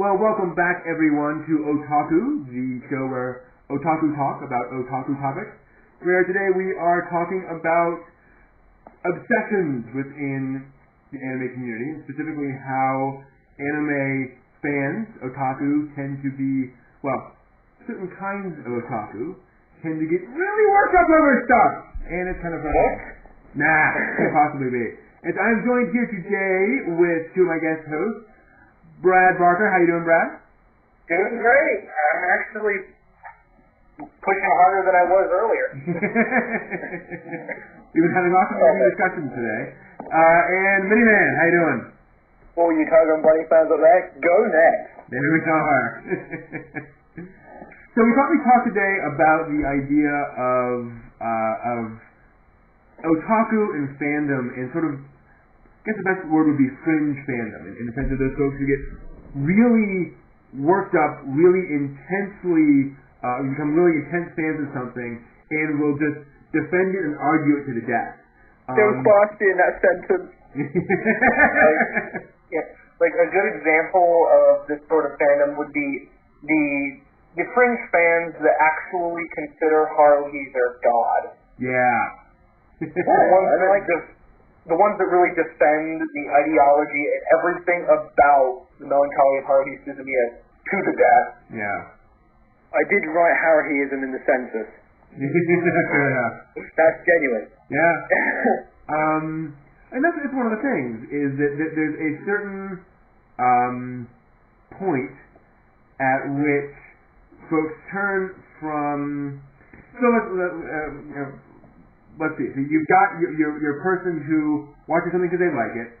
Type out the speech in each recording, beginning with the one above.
Well, welcome back everyone to Otalku, the show where otaku talk about otaku topics, where today we are talking about obsessions within the anime community, and specifically how anime fans, otaku, tend to be, well, certain kinds of otaku tend to get really worked up over stuff, and it's kind of can't possibly be. And I'm joined here today with two of my guest hosts, Brad Barker. How you doing, Brad? Doing great. I'm actually pushing harder than I was earlier. We've been having lots of discussions today. And Miniman, how you doing? Oh, you talking buddy fans up next? Go next. There we are. So we thought we'd talk today about the idea of otaku and fandom, and sort of, I guess the best word would be fringe fandom, in the sense of those folks who get really worked up, really intensely, become really intense fans of something, and will just defend it and argue it to the death. Don't boss in that sentence. Like a good example of this sort of fandom would be the fringe fans that actually consider Haruhi their god. Yeah. The ones that really defend the ideology and everything about the melancholy of Haruhi Suzumiya to the death. Yeah. I did write Haruhiism in the census. That's genuine. Yeah. And that's one of the things, is that there's a certain point at which folks turn from, so let's see. So you've got your person who watches something because they like it,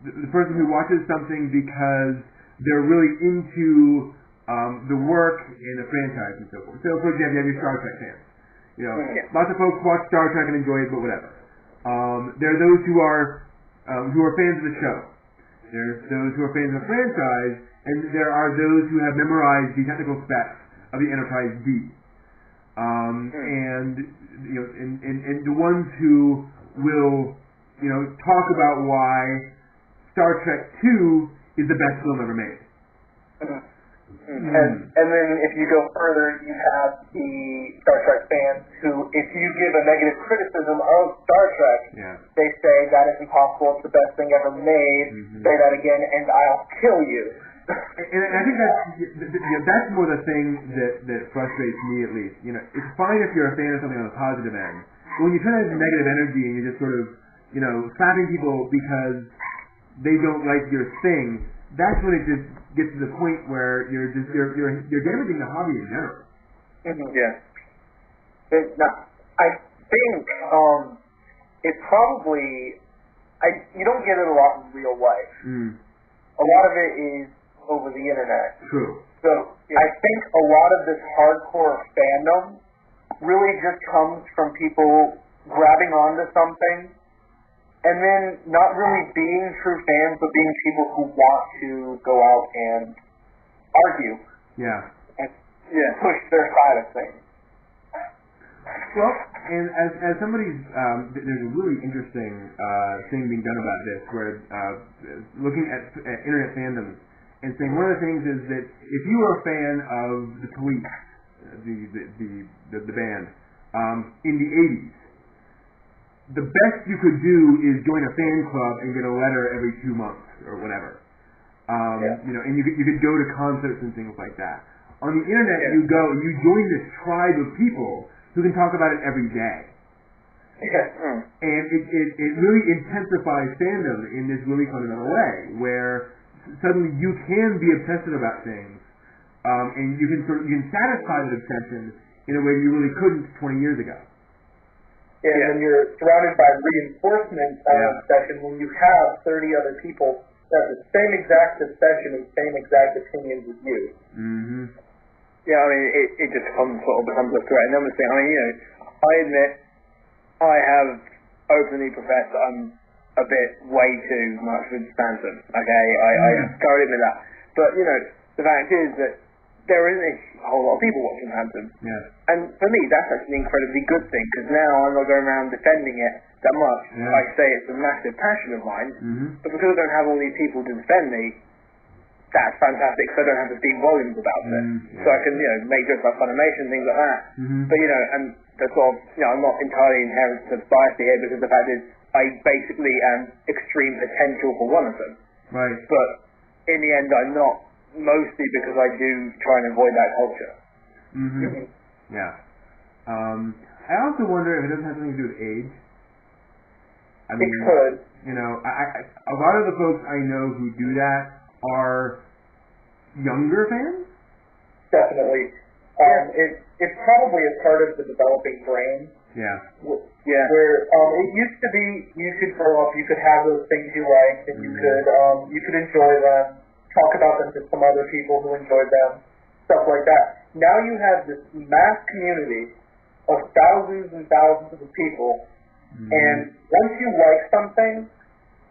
the person who watches something because they're really into the work and the franchise and so forth. So, for example, you have your Star Trek fans. You know, lots of folks watch Star Trek and enjoy it, but whatever. There are those who are fans of the show. There's those who are fans of the franchise, and there are those who have memorized the technical specs of the Enterprise D. And you know, and the ones who will, you know, talk about why Star Trek II is the best film ever made. And then if you go further, you have the Star Trek fans who, if you give a negative criticism of Star Trek, they say that is impossible, it's the best thing ever made, say that again, and I'll kill you. And I think that's more the thing that frustrates me, at least. You know, it's fine if you're a fan of something on the positive end, but when you turn it into negative energy and you're just sort of, you know, slapping people because they don't like your thing, that's when it just gets to the point where you're damaging the hobby in general. Yeah. I think it probably you don't get it a lot in real life. A lot of it is over the internet. True. So I think a lot of this hardcore fandom really just comes from people grabbing onto something and then not really being true fans, but being people who want to go out and argue. Yeah. And push their side of things. Well, and as somebody's, there's a really interesting thing being done about this, where looking at internet fandoms and saying one of the things is that if you were a fan of the Police, the band, in the 80s, the best you could do is join a fan club and get a letter every 2 months or whatever. You know, and you could go to concerts and things like that. On the internet, you join this tribe of people who can talk about it every day. And it really intensifies fandom in this really fundamental way, where suddenly you can be obsessive about things, and you can satisfy that obsession in a way you really couldn't 20 years ago. And then you're surrounded by reinforcement obsession when you have 30 other people that have the same exact obsession and same exact opinions as you. Yeah, I mean, it just becomes a threat. And another thing, I mean, you know, I admit I have openly professed that I'm a bit way too much with fandom. Okay, I totally admit that. But, you know, the fact is that there isn't a whole lot of people watching fandom. And for me, that's actually an incredibly good thing, because now I'm not going around defending it that much. Like I say, it's a massive passion of mine, but because I don't have all these people to defend me, that's fantastic, so I don't have to speak volumes about it. So I can, make jokes about Funimation, things like that. But, and the sort of, I'm not entirely inherent to bias here, because the fact is, I basically am extreme potential for one of them. Right. But in the end, I'm not, mostly because I do try and avoid that culture. Yeah. I also wonder if it doesn't have something to do with age. I mean, it could. A lot of the folks I know who do that are younger fans. Definitely. It's probably a part of the developing brain. Yeah. Yeah. Where it used to be, you could grow up, you could have those things you liked, and you could enjoy them, talk about them to some other people who enjoyed them, stuff like that. Now you have this mass community of thousands and thousands of people, and once you like something,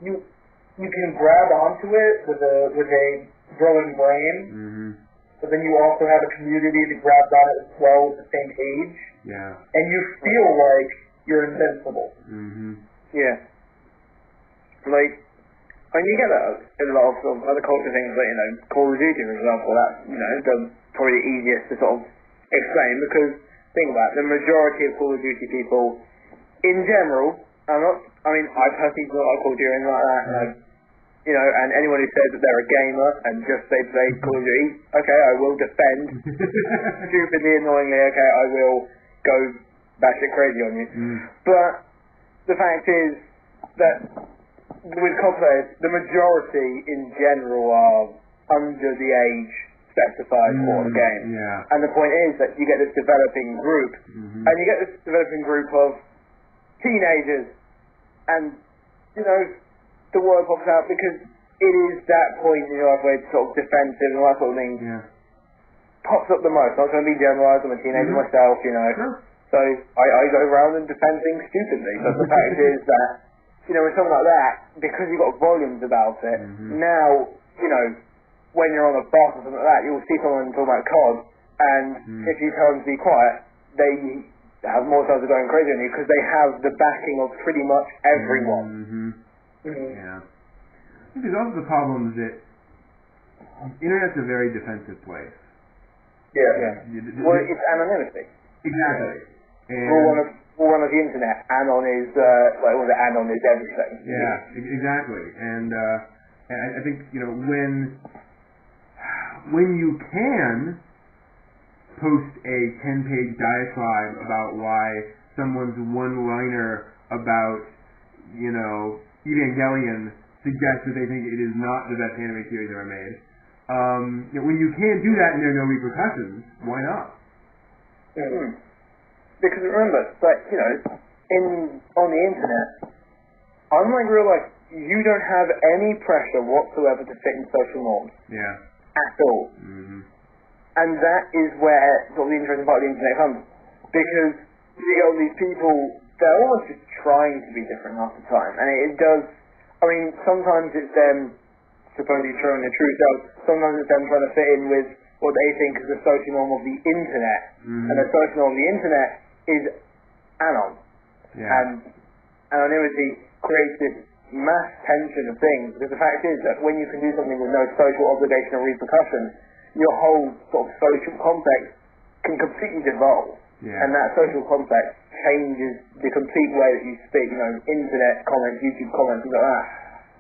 you can grab onto it with a growing brain. But then you also have a community that grabs on it as well with the same age. Yeah. And you feel like you're invincible. Yeah. Like, you get that in a lot of, other culture things, like, Call of Duty, for example, that's, probably the easiest to sort of explain, because, think about it, the majority of Call of Duty people, in general, I personally do not like Call of Duty like that, and anyone who says that they're a gamer and just they play Call of Duty, okay, I will defend stupidly, annoyingly, okay, I will go batshit crazy on you. But the fact is that with COD players, the majority in general are under the age specified for the game. Yeah. And the point is that you get this developing group, and you get this developing group of teenagers, and, the word pops out because it is that point in your life where it's sort of defensive and all that sort of thing pops up the most. I'm not going to be generalised, I'm a teenager myself, Sure. So I go around and defend things stupidly. But the fact is that, with something like that, because you've got volumes about it, now, when you're on a bus or something like that, you'll see someone talking about COD, and if you tell them to be quiet, they have more chance of going crazy on you because they have the backing of pretty much everyone. Yeah. I think there's also the problem that internet's a very defensive place. Yeah. Well, it's anonymity. Exactly. And Rule one of the internet, anon is anon is everything. Yeah, exactly. And I think when you can post a 10-page diatribe about why someone's one-liner about Evangelion suggests that they think it is not the best anime series ever made. When you can't do that and there are no repercussions, why not? Because remember, on the internet, unlike real life, you don't have any pressure whatsoever to fit in social norms. Yeah. At all. And that is where sort of the interesting part of the internet comes. Because you get all these people, they're almost just trying to be different half the time. And it does, sometimes it's them supposedly showing their true self, sometimes it's them trying to fit in with what they think is the social norm of the internet. And the social norm of the internet is anon. Yeah. And anonymity creates this mass tension of things, because the fact is that when you can do something with no social obligation or repercussion, your whole sort of social context can completely devolve. Yeah. And that social context changes the complete way that you speak, internet comments, YouTube comments, things like that,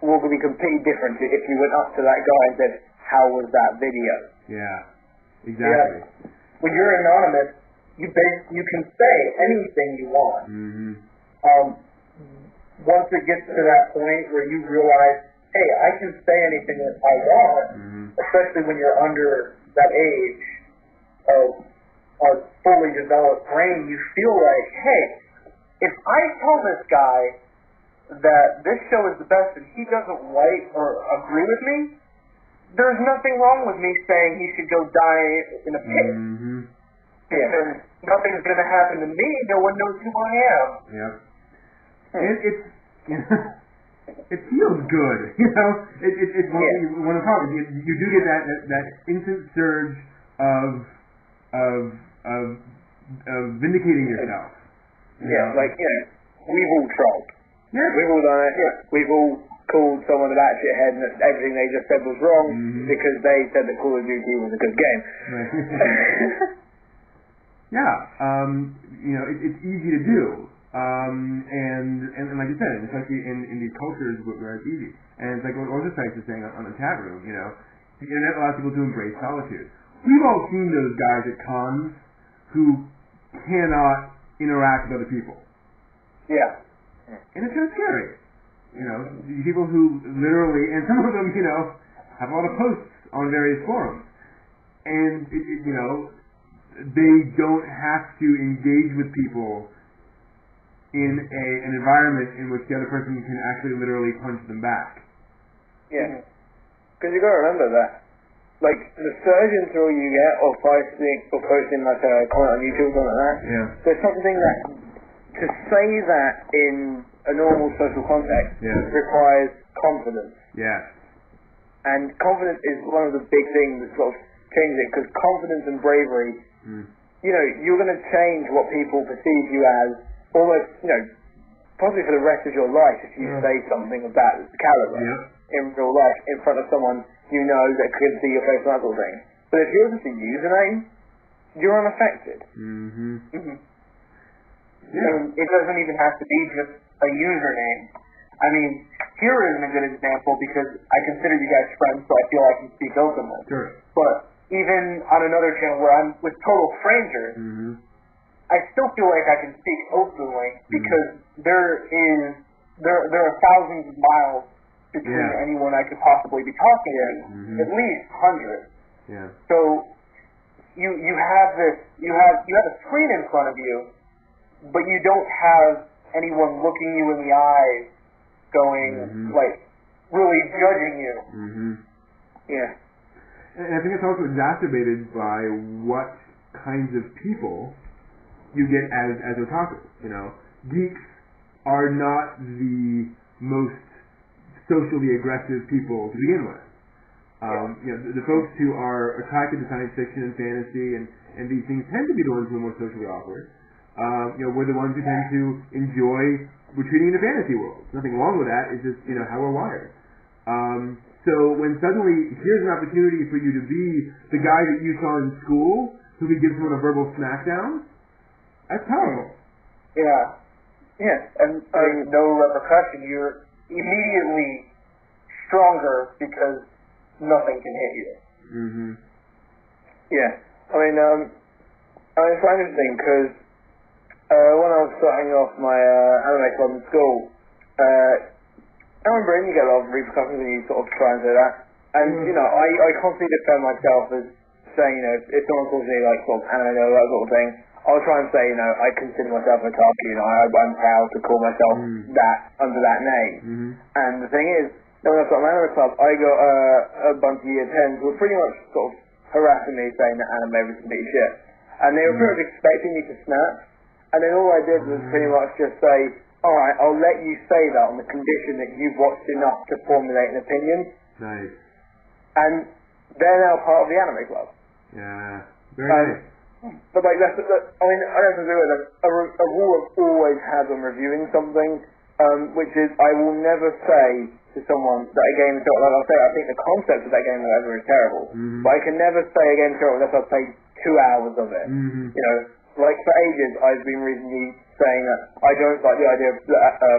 will be completely different if you went up to that guy and said, how was that video? Yeah, exactly. Yeah. When you're anonymous, you can say anything you want. Once it gets to that point where you realize, hey, I can say anything that I want, especially when you're under that age of a fully developed brain, you feel like, hey, if I tell this guy that this show is the best and he doesn't like or agree with me, there's nothing wrong with me saying he should go die in a pit. Because nothing's going to happen to me, no one knows who I am. Yep. It's it feels good, It's one of the problems. You do get that instant surge of vindicating yourself. We've all trolled. Yeah. We've all done it. Yeah. We've all called someone a batshit head and that everything they just said was wrong because they said that Call of Duty was a good game. Right. Yeah, it's easy to do, and like you said, especially in these cultures where it's easy. And it's like what Orthodox is saying on the chat room, the internet allows people to embrace solitude. We've all seen those guys at cons who cannot interact with other people. Yeah. And it's kind of scary. These people who literally, and some of them, have a lot of posts on various forums. And, they don't have to engage with people in an environment in which the other person can actually literally punch them back. Yeah. Because you got to remember that. Like, the surge in thrill you get of posting like a comment on YouTube or something like that, there's something that, to say that in a normal social context requires confidence. Yeah. And confidence is one of the big things that sort of changes it, because confidence and bravery, you're going to change what people perceive you as almost, possibly for the rest of your life if you say something of that caliber in real life in front of someone that could see your face and that sort of thing. But if you're just a username, you're unaffected. It doesn't even have to be just a username. I mean, here isn't a good example because I consider you guys friends, so I feel I can speak openly. Sure. But even on another channel where I'm with total strangers, I still feel like I can speak openly because there are thousands of miles between anyone I could possibly be talking to, at least hundreds. Yeah. So you have a screen in front of you, but you don't have anyone looking you in the eyes, going like really judging you. Yeah. And I think it's also exacerbated by what kinds of people you get as otaku. Geeks are not the most socially aggressive people to begin with. The folks who are attracted to science fiction and fantasy and these things tend to be the ones who are more socially awkward. We're the ones who tend to enjoy retreating into fantasy worlds. Nothing wrong with that. It's just how we're wired. So when suddenly here's an opportunity for you to be the guy that you saw in school who could give someone a verbal smackdown, that's powerful. Yeah. Yeah. And no repercussion. You're immediately stronger because nothing can hit you. Yeah. I mean, it's quite interesting because when I was starting off my anime club in school, I remember you get a lot of repercussions when you sort of try and do that. And, I constantly defend myself as saying, if someone calls me like sort of anime or that sort of thing, I'll try and say, I consider myself a otaku, I'm proud to call myself that under that name. And the thing is, when I started my anime club, I got a bunch of year 10s who were pretty much sort of harassing me saying that anime was complete shit. And they were pretty much expecting me to snap. And then all I did was pretty much just say, alright, I'll let you say that on the condition that you've watched enough to formulate an opinion. Nice. And they're now part of the anime club. Yeah. Very nice. But I don't agree with that. A rule I've always had when reviewing something, which is I will never say to someone that a game is terrible. Like I'll say, I think the concept of that game or whatever is terrible. But I can never say a game is terrible unless I've played 2 hours of it. Like for ages, I've been recently saying that I don't like the idea of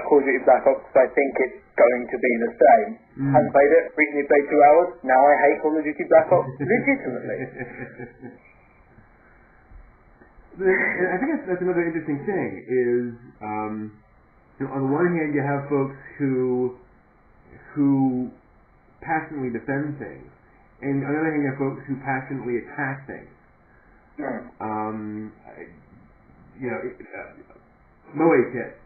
Call of Duty Black Ops because I think it's going to be the same. Haven't played it, recently played 2 hours, now I hate Call of Duty Black Ops legitimately. I think that's another interesting thing is, on the one hand you have folks who passionately defend things, and on the other hand you have folks who passionately attack things. Moe kit.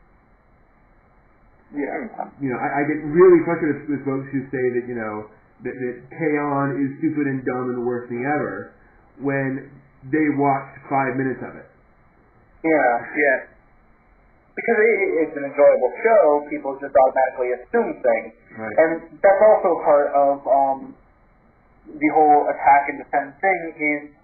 I get really frustrated with folks who say that that K-On is stupid and dumb and the worst thing ever when they watch 5 minutes of it. Yeah. Because it's an enjoyable show, people just automatically assume things. Right. And that's also part of the whole attack and defend thing is